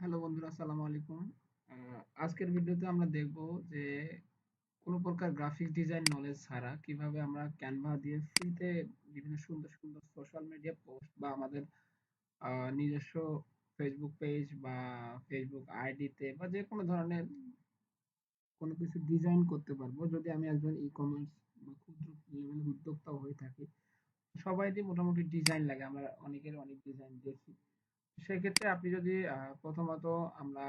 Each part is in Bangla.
হ্যালো বন্ধুরা, আসসালামু আলাইকুম। আজকের ভিডিওতে আমরা দেখব যে কোনো প্রকার গ্রাফিক্স ডিজাইন নলেজ ছাড়া কিভাবে আমরা ক্যানভা দিয়ে ফ্রিতে বিভিন্ন সুন্দর সুন্দর সোশ্যাল মিডিয়া পোস্ট বা আমাদের নিজস্ব ফেসবুক পেজ বা ফেসবুক আইডিতে বা যে কোনো ধরনের কোনো কিছু ডিজাইন করতে পারবো। যদি আমি একজন ই কমার্স বা ক্ষুদ্র লেভেলের উদ্যোক্তাও হয়ে থাকি, সবাইরই মোটামুটি ডিজাইন লাগে, আমরা অনেকের অনেক ডিজাইন দেখি। সেক্ষেত্রে আপনি যদি প্রথমত আমরা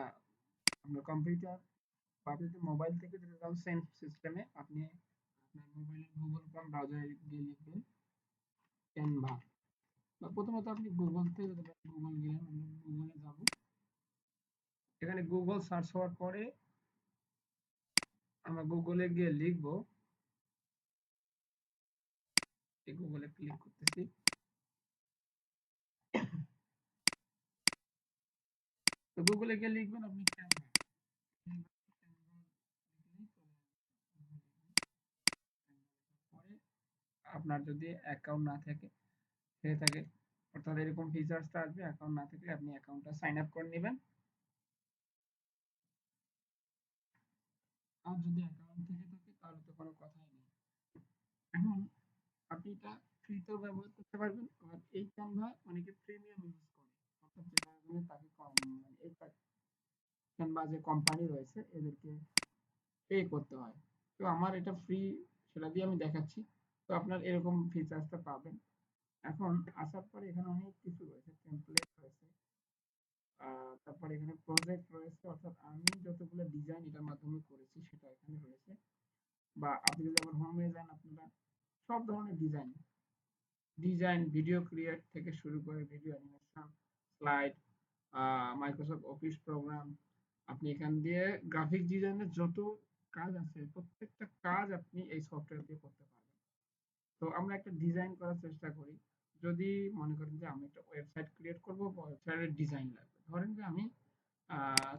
আমরা কম্পিউটার বা আপনি যদি মোবাইল থেকে যদি যান সেম সিস্টেমে আপনি আপনার মোবাইলের গুগল ক্রোম ব্রাউজারে গিয়ে লিখবেন ক্যানভা। বা প্রথমত আপনি গুগল থেকে যদি গুগল গেলেন, আমরা গুগলে যাব। এখানে গুগল সার্চ হওয়ার পরে আমরা গুগলে গিয়ে লিখব, এই গুগলে ক্লিক করতেছি। তো গুগলে গিয়ে লিখবেন আপনি ক্যানভা। ক্যানভা লিখলেই চলে আসবে। পরে আপনার যদি অ্যাকাউন্ট না থাকে হয়ে থাকে, অর্থাৎ এরকম ফিচার্সটা আসবে, অ্যাকাউন্ট না থাকলে আপনি অ্যাকাউন্টটা সাইন আপ করে নেবেন। আর যদি অ্যাকাউন্ট থেকে থাকে তাহলে তো কোনো কথাই নেই। এখন আপনি এটা ফ্রিতেও ব্যবহার করতে পারবেন, আর এই ক্যানভা অনেকে প্রিমিয়াম ইউজ করে, অর্থাৎ যেটা মানে তাকে কম মানে এই ক্যানভা যে কোম্পানি রয়েছে এদেরকে পে করতে হয়। তো আমার এটা ফ্রি, সেটা দিয়ে আমি দেখাচ্ছি। তো আপনার এরকম ফিচার্সটা পাবেন। এখন আসার পরে এখানে অনেক কিছু রয়েছে, টেমপ্লেট রয়েছে, তারপরে এখানে প্রজেক্ট রয়েছে, অর্থাৎ আমি যতগুলো ডিজাইন এটার মাধ্যমে করেছি সেটা এখানে রয়েছে। বা আপনি যদি আবার হোমে যান, আপনারা সব ধরনের ডিজাইন ডিজাইন ভিডিও ক্রিয়েট থেকে শুরু করে video animation, slide, Microsoft office program, আপনি এখান দিয়ে গ্রাফিক ডিজাইনের যত কাজ আছে প্রত্যেকটা কাজ আপনি এই সফটওয়্যার দিয়ে করতে পারবেন। তো আমরা একটা ডিজাইন করার চেষ্টা করি। যদি মনে করেন যে আমি একটা ওয়েবসাইট ক্রিয়েট করব, ওয়েবসাইটের ডিজাইন লাগবে, ধরেন যে আমি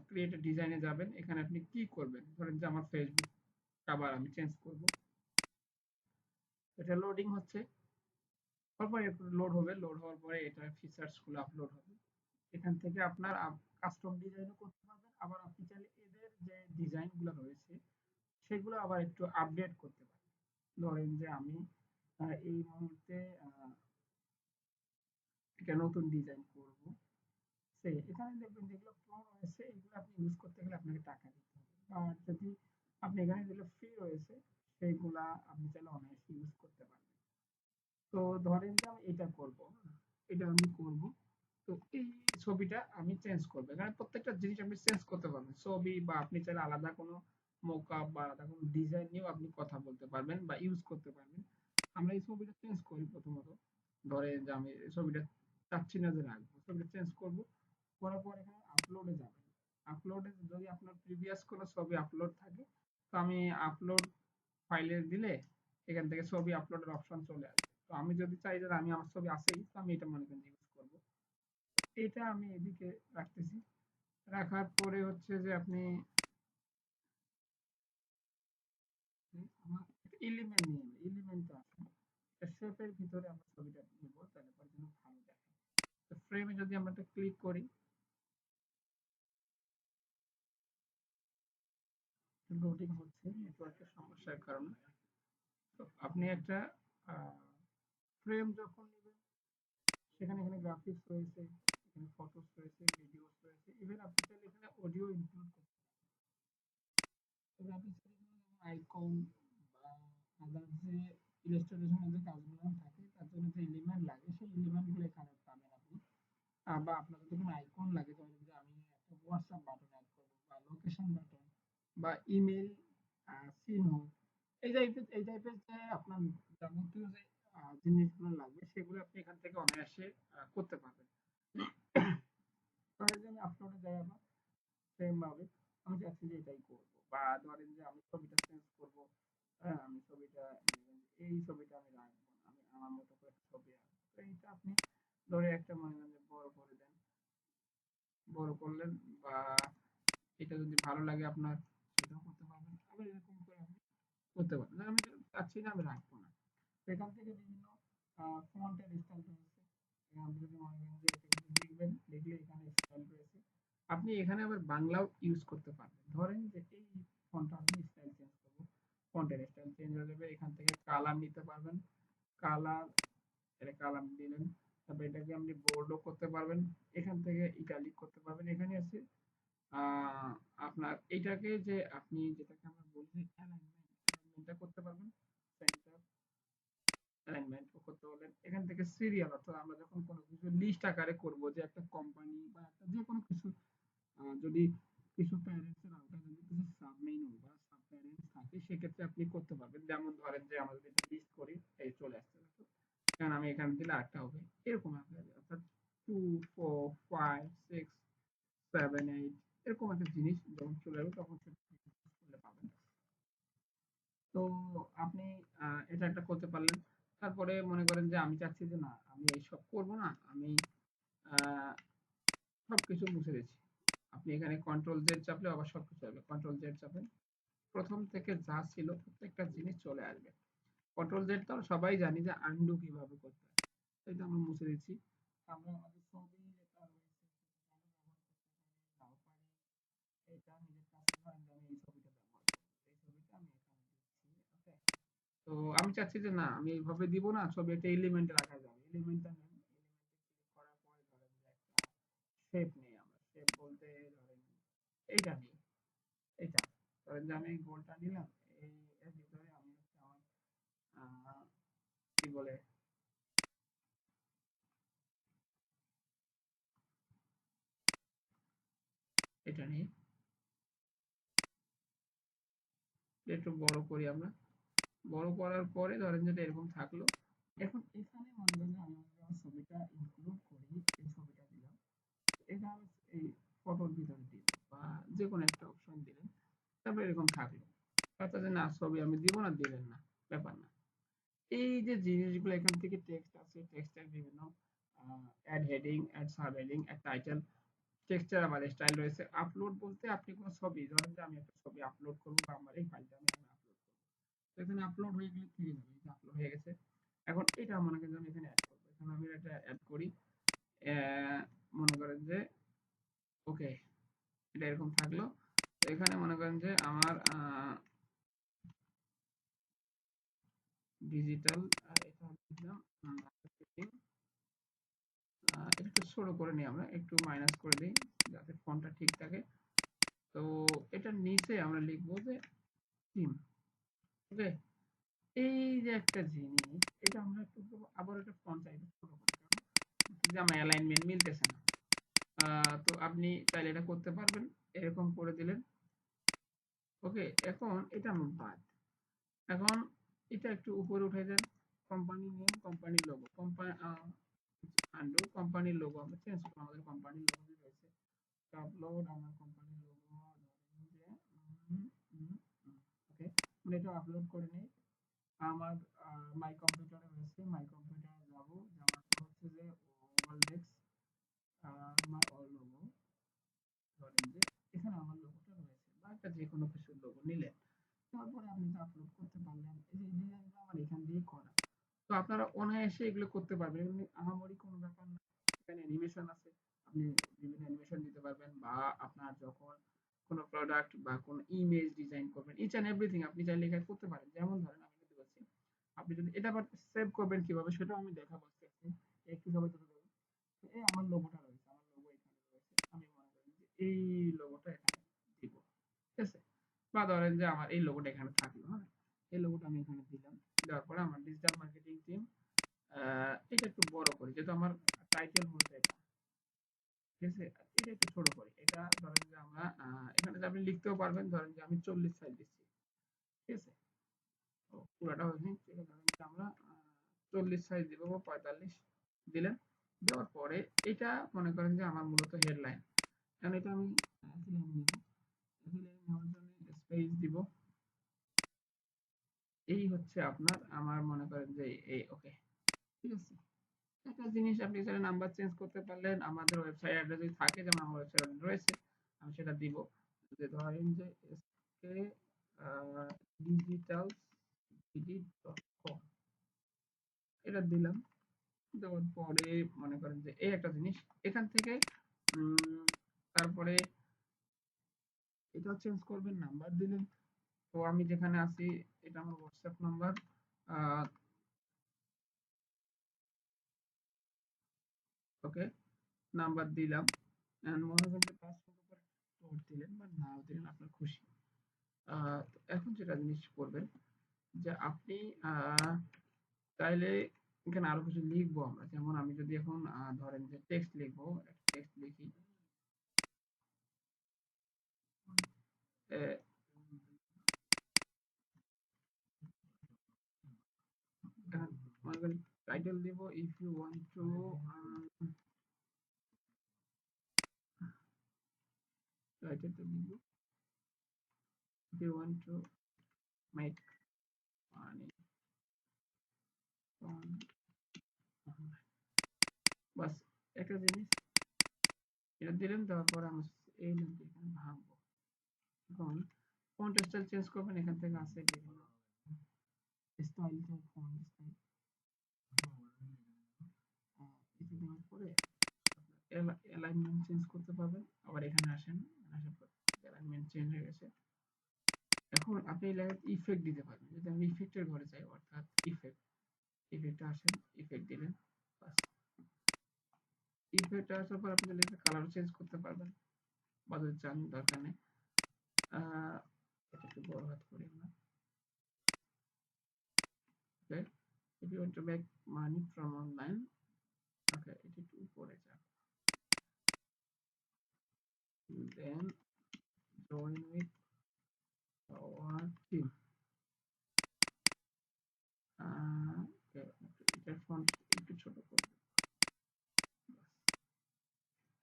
ক্রিয়েট ডিজাইনে যাবেন, এখানে আপনি কি করবেন, ধরেন যে আমার ফেসবুক কভার আমি চেঞ্জ করব। এটা লোডিং হচ্ছে, তারপর একটু লোড হবে, লোড হওয়ার পরে এটার ফিচার্স গুলো আপলোড হবে। এখান থেকে আপনার কাস্টম ডিজাইনও করতে পারবেন, আবার আপনি চাইলে এদের যে ডিজাইন গুলো রয়েছে সেগুলো আবার একটু আপডেট করতে পারেন। ধরেন যে আমি এই মুহূর্তে একটা নতুন ডিজাইন করব, সে এখানে দেখবেন যেগুলো প্রো রয়েছে এগুলো আপনি ইউজ করতে গেলে আপনাকে টাকা দিতে হবে। আর যদি আপনি এখানে যেগুলো ফ্রি রয়েছে সেইগুলা আপনি চাইলে অনায়াসে ইউজ করতে পারবেন। তো ধরেন যে আমি এটা করব, এটা আমি করব। তো এই ছবিটা আমি চেঞ্জ করবো, এখানে প্রত্যেকটা জিনিস আপনি চেঞ্জ করতে পারবেন, ছবি বা আপনি চাইলে আলাদা কোনো মোকআপ বা আলাদা কোনো ডিজাইন নিয়েও আপনি কথা বলতে পারবেন বা ইউজ করতে পারবেন। আমরা এই ছবিটা চেঞ্জ করি প্রথমত, ধরেন যে আমি এই ছবিটা চাচ্ছি না যে রাখবো, ছবিটা চেঞ্জ করব। করার পর এখানে আপলোডে যাবেন। আপলোডে যদি আপনার প্রিভিয়াস কোনো ছবি আপলোড থাকে, তো আমি আপলোড ফাইলে দিলে এখান থেকে ছবি আপলোডের অপশন চলে আসবে। তো আমি যদি চাই যে আমি আমার ছবি আছেই, তো আমি এটা মনে করেন ইউজ করবো। এটা আমি এদিকে রাখতেছি। রাখার পরে হচ্ছে যে আপনি আমার একটা এলিমেন্ট নিয়ে নেবেন, এলিমেন্ট আছে একটা শেপের ভিতরে আমরা ছবিটা নিব, তাহলে পরে যেন ভালো দেখে। তো ফ্রেমে যদি আমরা একটা ক্লিক করি, লোডিং হচ্ছে নেটওয়ার্কের সমস্যার কারণে। তো আপনি একটা ফ্রেম যখন নেবেন, সেখানে এখানে গ্রাফিক্স রয়েছে, এখানে ফটোস রয়েছে, ভিডিওস রয়েছে, ইভেন আপনি চাইলে এখানে অডিও ইনক্লুড করতে পারেন। তবে আপনি চাইলে এখানে যেমন আইকন বা আদার্স যে ইলাস্ট্রেশনের যে কাজগুলো থাকে তার জন্য যে এলিমেন্ট লাগে সেই এলিমেন্ট গুলো এখানে পাবেন আপনি। বা আপনার যদি কোনো আইকন লাগে, ধরেন যে আমি একটা হোয়াটসঅ্যাপ বাটন অ্যাড করবো বা লোকেশন বাটন বা ইমেল চিহ্ন, এই টাইপের যে আপনার যাবতীয় যে জিনিসগুলো লাগবে সেগুলো আপনি এখান থেকে অনায়াসে করতে পারবেন। ধরেন যে আমি আপলোডে যাই, আবার সেম ভাবে আমি চাচ্ছি যে এটাই করবো, বা ধরেন যে আমি ছবিটা চেঞ্জ করবো। হ্যাঁ, আমি ছবিটা মনে করেন যে এই ছবিটা আমি রাখবো না, আমি আমার মতো করে একটা ছবি আঁকবো। তো এইটা আপনি ধরে একটা মনে করেন যে বড় করে দেন, বড় করলেন, বা এটা যদি ভালো লাগে আপনার সেটাও করতে পারবেন, আবার এরকম করে আপনি করতে পারবেন। না, আমি চাচ্ছি না আমি রাখবো না। তো এখান থেকে বিভিন্ন ফন্টের স্টাইল রয়েছে। আপনি যদি মনে করেন যে এটা কিন্তু লিখবেন, লিখলে এখানে স্টাইল রয়েছে। আপনি এখানে আবার বাংলাও ইউজ করতে পারবেন। ধরেন যে এই ফন্টটা আমি স্টাইল চেঞ্জ করব, ফন্টের স্টাইল চেঞ্জ হয়ে যাবে। এখান থেকে কালার নিতে পারবেন, কালার, এটা কালার দিলেন। তারপর এটাকে আপনি বোল্ডও করতে পারবেন, এখান থেকে ইটালিক করতে পারবেন। এখানে আছে আহ, আপনার এটাকে যে আপনি যেটাকে আমরা বলি অ্যালাইনমেন্ট, অ্যালাইনমেন্টটা করতে পারবেন। সেন্টার অ্যালাইনমেন্ট করতে পারবেন। এখান থেকে সিরিয়াল, অর্থাৎ আমরা যখন কোনো কিছু লিস্ট আকারে করব, যে একটা কোম্পানি বা একটা যে কোনো কিছু যদি কিছু প্যারেন্টস এর আওতায় যদি কিছু সাব মেনু বা সাব প্যারেন্টস থাকে, সেক্ষেত্রে আপনি করতে পারবেন। যেমন ধরেন যে আমরা যদি এটা লিস্ট করি, এই চলে আসছে দেখো। কারণ আমি এখানে দিলে আটটা হবে, এরকম আকারে, অর্থাৎ 2 4 5 6 7 8 এরকম একটা জিনিস যখন চলে যাবে তখন সেটা করলে পাবেন। তো আপনি এটা একটা করতে পারলেন। তারপরে মনে করেন যে আমি চাচ্ছি যে না, আমি এইসব করব না, আমি আহ, সবকিছু মুছে দিচ্ছি। আপনি এখানে কন্ট্রোল জেড চাপলে আবার সবকিছু হবে, কন্ট্রোল জেড চাপেন, প্রথম থেকে যা ছিল প্রত্যেকটা জিনিস চলে আসবে। কন্ট্রোল জেড তো সবাই জানি যে আনডু কিভাবে করতে হয়। তো এটা আমরা মুছে দিচ্ছি। আমরা আমাদের ছবি যেটা রয়েছে সেটা আমরা ব্যবহার করতে পারি, নাও পারি। এটা নিজের কাছে, ধরেন যে আমি এই ছবিটা ব্যবহার করব, এই ছবিটা আমি এখানে দিচ্ছি। ওকে, তো আমি চাচ্ছি যে না, আমি এইভাবে দিব না, ছবি একটা এলিমেন্টে রাখা যাবে। এলিমেন্টটা নেন, এলিমেন্টে ক্লিক করার পরে ধরেন যে একটা শেপ নেই, আমরা শেপ বলতে ধরেন এইটা নিই, এইটা ধরেন যে আমি এই গোলটা নিলাম। এই এর ভিতরে আমি হচ্ছে আমার কি বলে, এটা নিয়ে একটু বড় করি আমরা। বড় করার পরে ধরেন যেটা এরকম থাকলো। এখন এখানে মনে করেন যে আমি আমার ছবিটা ইনক্লুড করি, এই ছবিটা দিলাম, এটা আমি এই ফটোর ভিতরে দিব, বা যে কোনো একটা অপশন দিলেন। তারপরে এরকম থাকলো, কথা যে না ছবি আমি দিব না, দিলেন না, ব্যাপার না। এই যে জিনিসগুলো এখান থেকে টেক্সট আছে, টেক্সটের বিভিন্ন add heading, add sub heading, add title, texture, আবার স্টাইল রয়েছে। আপলোড বলতে আপনি কোনো ছবি, ধরেন যে আমি একটা ছবি আপলোড করবো, বা আমার এই ফাইলটা আমি এখন আপলোড করবো, তো এখানে আপলোড হয়ে গেলে থেকে যাবে, এটা আপলোড হয়ে গেছে। এখন এটা মনে করেন যে আমি এখানে অ্যাড করবো, এখানে আমি এটা অ্যাড করি। মনে করেন যে ওকে, এটা এরকম থাকলো। তো এখানে মনে করেন যে আমার ডিজিটাল, এটা দিলাম মার্কেটিং। এটা একটু ছোট করে নিই, আমরা একটু মাইনাস করে দিই যাতে ফন্টটা ঠিক থাকে। তো এটার নিচে আমরা লিখবো যে থিম। ওকে, এই যে একটা জিনিস, এটা আমরা একটু আবার একটা ফন্ট সাইজ ছোট করি, কারণ যে আমার অ্যালাইনমেন্ট মিলতেছে না। তো আপনি চাইলে এটা করতে পারবেন, এরকম করে দিলেন। ওকে, এখন এটা আমার বাদ। এখন এটা একটু উপরে উঠে যান, কোম্পানি নেম, কোম্পানির লোগো, কোম্পানি আন্ডু, কোম্পানির লোগো আমরা চেঞ্জ করবো, আমাদের কোম্পানির লোগো যে রয়েছে, আপলোড আমার কোম্পানির লোগো, ধরেন যে ওকে, মানে এটা আপলোড করে নেই। আমার মাই কম্পিউটারে রয়েছে, মাই কম্পিউটারে যাব, যাওয়ার পর হচ্ছে যে ওয়াল ডেস্ক, আমার অল লোগো, ধরেন যে এখানে আমার লোগোটা রয়েছে, বা একটা যে কোনো কিছুর লোগো নিলেন। তারপরে আপনি তো আপলোড করতে পারলেন। এই যে ডিজাইনগুলো আমার এখান দিয়ে করা, তো আপনারা অনায়াসে এগুলো করতে পারবেন, এমনি আহামরি কোনো ব্যাপার না। এখানে অ্যানিমেশন আছে, আপনি বিভিন্ন অ্যানিমেশন দিতে পারবেন, বা আপনার যখন কোনো প্রোডাক্ট বা কোনো ইমেজ ডিজাইন করবেন, ইচ এন্ড এভরিথিং আপনি চাইলে এখানে করতে পারেন। যেমন ধরেন আমি যদি বলছি, আপনি যদি এটা আবার সেভ করবেন কিভাবে সেটাও আমি দেখাবো আস্তে আস্তে। একটু সময় ধরে ধরুন, এই আমার লোগোটা রয়েছে, আমার লোগো এখানে রয়েছে, আমি মনে করি যে এই লোগোটা এখানে দিব, ঠিক আছে। বা ধরেন যে আমার এই লোগোটা এখানে থাকলো, হ্যাঁ, এই লোগোটা আমি এখানে দিলাম। দেওয়ার পরে আমার ডিজিটাল মার্কেটিং টিম, এটা একটু বড় করি, যেহেতু আমার টাইটেল মূলত এটা, ঠিক আছে। এটা একটু ছোট করি, এটা ধরেন যে আমরা এখানে যে আপনি লিখতেও পারবেন, ধরেন যে আমি 40 সাইজ দিচ্ছি, ঠিক আছে। তো পুরাটা হয়নি, ঠিক আছে, ধরেন যে আমরা 40 সাইজ দিব, বা 45 দিলেন। দেওয়ার পরে এটা মনে করেন যে আমার মূলত হেডলাইন, কারণ এটা আমি হেডলাইন নিব, হেডলাইন নেওয়ার জন্য স্পেস দিব। এই হচ্ছে আপনার, আমার মনে করেন যে এই ওকে, ঠিক আছে। একটা জিনিস আপনি চাইলে নাম্বার চেঞ্জ করতে পারলেন, আমাদের ওয়েবসাইট অ্যাড্রেস যদি থাকে, যেমন আমার ওয়েবসাইট অ্যাড্রেস রয়েছে, আমি সেটা দিব। যে ধরেন যে এসকে ডিজিটাল সিটি.com, এটা দিলাম। দেওয়ার পরে মনে করেন যে এই একটা জিনিস এখান থেকে, উম, তারপরে এটাও চেঞ্জ করবেন, নাম্বার দিলেন। তো আমি যেখানে আছি এটা আমার হোয়াটসঅ্যাপ নাম্বার। ওকে, নাম্বার দিলাম। মনে করেন যে 5 মিনিট পর নোট দিলেন বা নাও দিলেন, আপনার খুশি। তো এখন যেটা জিনিস করবেন যে আপনি চাইলে এখানে আরো কিছু লিখবো আমরা। যেমন আমি যদি এখন ধরেন যে টেক্সট লিখবো, একটা টেক্সট লিখি। আহ, এখন মনে করেন টাইটেল দিব, ইফ ইউ ওয়ান্ট টু, টাইটেলটা দিব if you want to make money from, বাস একটা জিনিস এটা দিলেন। দেওয়ার পরে আমি এই লিঙ্কটা এখানে ভাঙবো। এখন ফন্ট স্টাইল চেঞ্জ করবেন, এখান থেকে আছে বিভিন্ন স্টাইল, ফন্ট স্টাইল। এটা দেওয়ার পরে অ্যালাইনমেন্ট চেঞ্জ করতে পারবেন। আবার এখানে আসেন, আসার পর অ্যালাইনমেন্ট চেঞ্জ হয়ে গেছে। এখন আপনি এই লেখায় ইফেক্ট দিতে পারবেন। যদি আমি ইফেক্টের ঘরে যাই, অর্থাৎ ইফেক্ট, ইফেক্টে আসেন, ইফেক্ট দিলেন, বাস। ইফেক্ট আসার পর আপনি লেখার কালার চেঞ্জ করতে পারবেন বা যদি চান, দরকার নেই। এটা একটু বড় হাত করি আমরা। ওকে, if you want to make money from online, okay, এটা একটু উপরে যান, then join with our team. okay, এটার ফন্ট একটু ছোট করবে,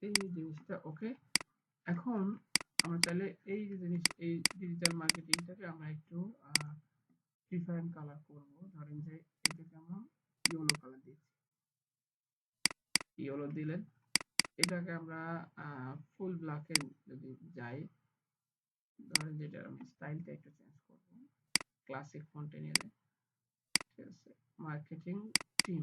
এই জিনিসটা। ওকে, এখন আমরা চাইলে এই যে জিনিস, এই ডিজিটাল মার্কেটিংটাকে আমরা একটু ডিফারেন্ট কালার করব। ধরেন যে এটাকে আমরা ইয়েলো কালার দিচ্ছি, ইয়েলো দিলেন। এটাকে আমরা ফুল ব্ল্যাকে যদি যাই, ধরেন যেটা আমি স্টাইলটা একটু চেঞ্জ করব, ক্লাসিক ফন্টে নিয়ে যাই। ঠিক আছে, মার্কেটিং টিম।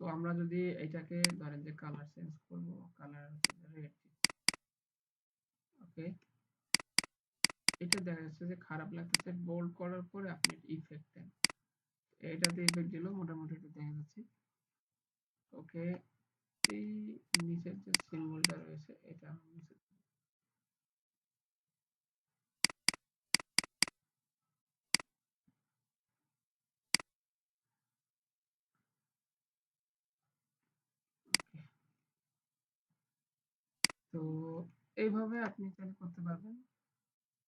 তো আমরা যদি এটাকে ধরেন যে কালার চেঞ্জ করব, কালার হচ্ছে রেড। ওকে, এটা দেখা যাচ্ছে যে খারাপ লাগতেছে। বোল্ড করার পরে আপনি ইফেক্ট দেন, এটাতে ইফেক্ট দিলেও মোটামুটি একটু দেখা যাচ্ছে। ওকে, এই নিচের যে সিম্বলটা রয়েছে এটা আমি মুছে দেব। ওকে, তো এইভাবে আপনি চাইলে করতে পারবেন।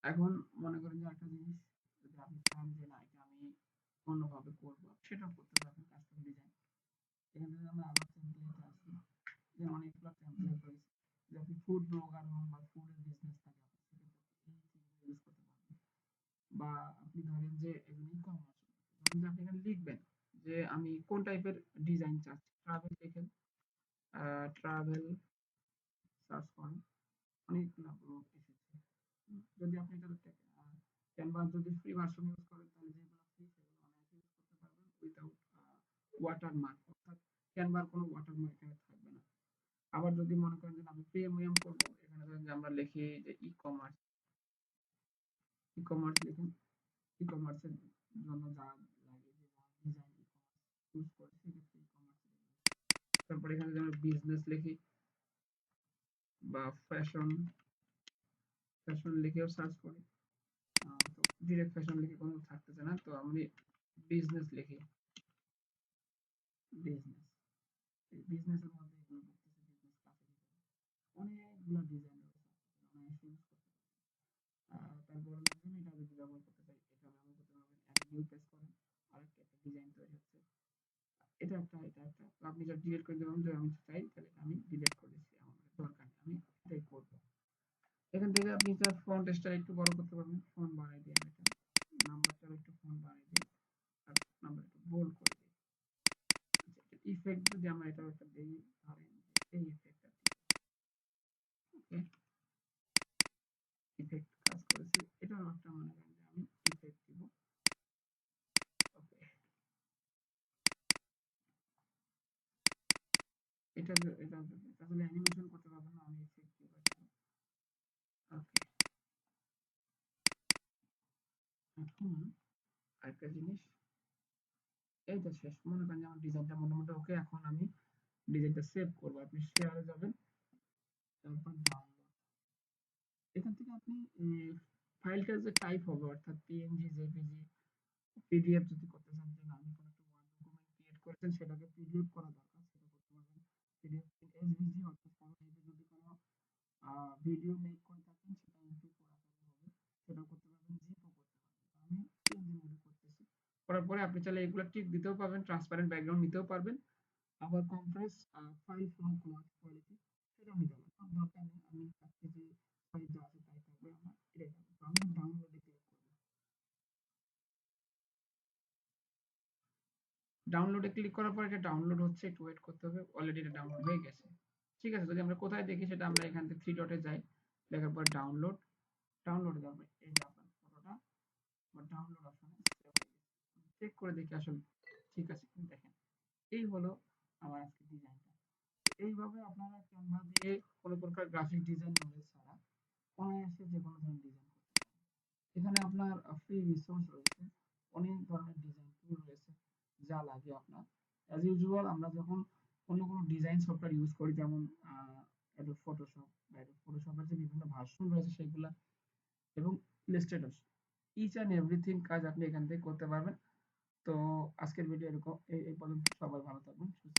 এখন মনে করেন যে একটা জিনিস যদি আপনি চান যে না, এটা আমি অন্যভাবে করব, সেটাও করতে পারবেন। কাস্টম ডিজাইন, এখান থেকে আমরা আবার টেমপ্লেটে আসি। যে অনেকগুলো টেমপ্লেট রয়েছে। যে আপনি ফুড ব্লগার হন বা ফুডের বিজনেস থাকে, আপনি সেক্ষেত্রে এই থিমগুলো ইউজ করতে পারবেন। বা আপনি ধরেন যে একজন ই-কমার্স, ধরেন যে আপনি এখানে লিখবেন যে আমি কোন টাইপের ডিজাইন চাচ্ছি। ট্রাভেল লিখেন, ট্রাভেল সার্চ করেন, অনেকগুলো ব্লগ এসেছে। যদি আপনি এটা ক্যানভা যদি ফ্রি ভার্সন ইউজ করেন, তাহলে যেগুলো ফ্রি সেগুলো অনায়াসে ইউজ করতে পারবেন উইদাউট ওয়াটারমার্ক, অর্থাৎ ক্যানভার কোনো ওয়াটারমার্ক এখানে থাকবে না। আবার যদি মনে করেন যে আমি প্রিমিয়াম করব, এখানে ধরেন যে আমরা লিখি যে ই কমার্স, ই কমার্স লিখুন। ই কমার্সের জন্য যা লাগে, যে ডিজাইন ই কমার্স ইউজ করে, সেক্ষেত্রে ই কমার্স। তারপরে এখানে যদি আমরা বিজনেস লিখি বা ফ্যাশন, ফ্যাশন লিখেও সার্চ করি, তো ডিরেক্ট ফ্যাশন লিখে কোনো থাকতেছে না, তো আমি বিজনেস লিখি, বিজনেস। এই বিজনেসের মধ্যে এগুলো ঢুকতেছে, বিজনেস ক্লাসে অনেকগুলো ডিজাইন রয়েছে, অনায়াসে ইউজ করতে পারবেন। তারপর হলো যে আমি এটা যদি ব্যবহার করতে চাই, এটা ব্যবহার করতে পারবেন। অ্যাড নিউ পেজ করেন, আরেকটা একটা ডিজাইন তৈরি হচ্ছে। এটা একটা, এটা একটা, তো আপনি যা ডিলিট করে দেবেন, যে আমি চাই তাহলে আমি ডিলিট করে দিচ্ছি, আমার দরকার নেই, আমি এটাই করবো। এখান থেকে আপনি তার ফন্ট স্টাইল একটু বড় করতে পারবেন। ফন্ট বাড়াই দিই আমি, এটা নাম্বারটা একটু ফন্ট বাড়াই দিই, আর নাম্বার একটু বোল্ড করে দিই। আচ্ছা, ইফেক্ট যদি আমরা এটা একটা দেই, ধরেন যে এই ইফেক্টটা দিব। ওকে, ইফেক্ট কাজ করেছি, এটাও একটা মনে করেন যে আমি ইফেক্ট দিব। ওকে, এটা আসলে অ্যানিমেশন করতে পারবেন না, আমি এফেক্ট দিব এটা। ওকে, এখন আরেকটা জিনিস, এই তো শেষ। মনে করেন যে আমার ডিজাইনটা মোটামুটি ওকে, এখন আমি ডিজাইনটা সেভ করবো। আপনি শেয়ারে যাবেন, তারপর ডাউনলোড। এখান থেকে আপনি ফাইলটার যে টাইপ হবে, অর্থাৎ পিএনজি, জেপিজি, পিডিএফ যদি করতে চান, যে না আমি কোনো একটা ওয়ার্ড ডকুমেন্ট ক্রিয়েট করেছেন সেটাকে পিডিএফ করা দরকার, সেটা করতে পারবেন। পিডিএফ, এসভিজি অর্থাৎ কোনো টাইপের যদি কোনো ভিডিও মেক করে থাকেন সেটা এমপি4 আকারে হবে, সেটাও করতে পারবেন, জিপও করতে পারবেন। তো আমি পিএনজি মোডে করতেছি। করার পরে আপনি চাইলে এগুলো টিক দিতেও পারবেন, ট্রান্সপারেন্ট ব্যাকগ্রাউন্ড নিতেও পারবেন, আবার compress file from cloud quality সেটাও নিতে পারবেন। আমার দরকার নেই, আমি আজকে যে ফাইল যা আছে তাই থাকবে, আমার এটাই থাকবে। তো আমি ডাউনলোডে ক্লিক করব। ডাউনলোডে ক্লিক করার পর এটা ডাউনলোড হচ্ছে, একটু ওয়েট করতে হবে। অলরেডি এটা ডাউনলোড হয়ে গেছে। ঠিক আছে, যদি আমরা কোথায় দেখি সেটা, আমরা এখান থেকে থ্রি ডটে যাই, দেখার পর ডাউনলোড, ডাউনলোডে যাবে, এই যে আপনার ফটোটা বা ডাউনলোড অপশনে সেভ হয়ে গেছে। চেক করে দেখি আসলে ঠিক আছে কিনা, দেখেন এই হলো আমার আজকে ডিজাইনটা। এইভাবে আপনারা ক্যানভা দিয়ে কোনো প্রকার গ্রাফিক ডিজাইন নলেজ ছাড়া অনায়াসে যে কোনো ধরনের ডিজাইন করতে পারেন। এখানে আপনার ফ্রি রিসোর্স রয়েছে, অনেক ধরনের ডিজাইন টুল রয়েছে, যা লাগে আপনার। অ্যাজ ইউজুয়াল আমরা যখন অন্য কোনো ডিজাইন সফটওয়্যার ইউজ করি, যেমন অ্যাডোব ফটোশপ বা অ্যাডোব ফটোশপের যে বিভিন্ন ভার্সন রয়েছে সেগুলা, এবং ইলাস্ট্রেটর, ইচ অ্যান্ড এভরিথিং কাজ আপনি এখান থেকে করতে পারবেন। তো আজকের ভিডিও এরকম, এই পর্যন্ত। সবাই ভালো থাকবেন, সুস্থ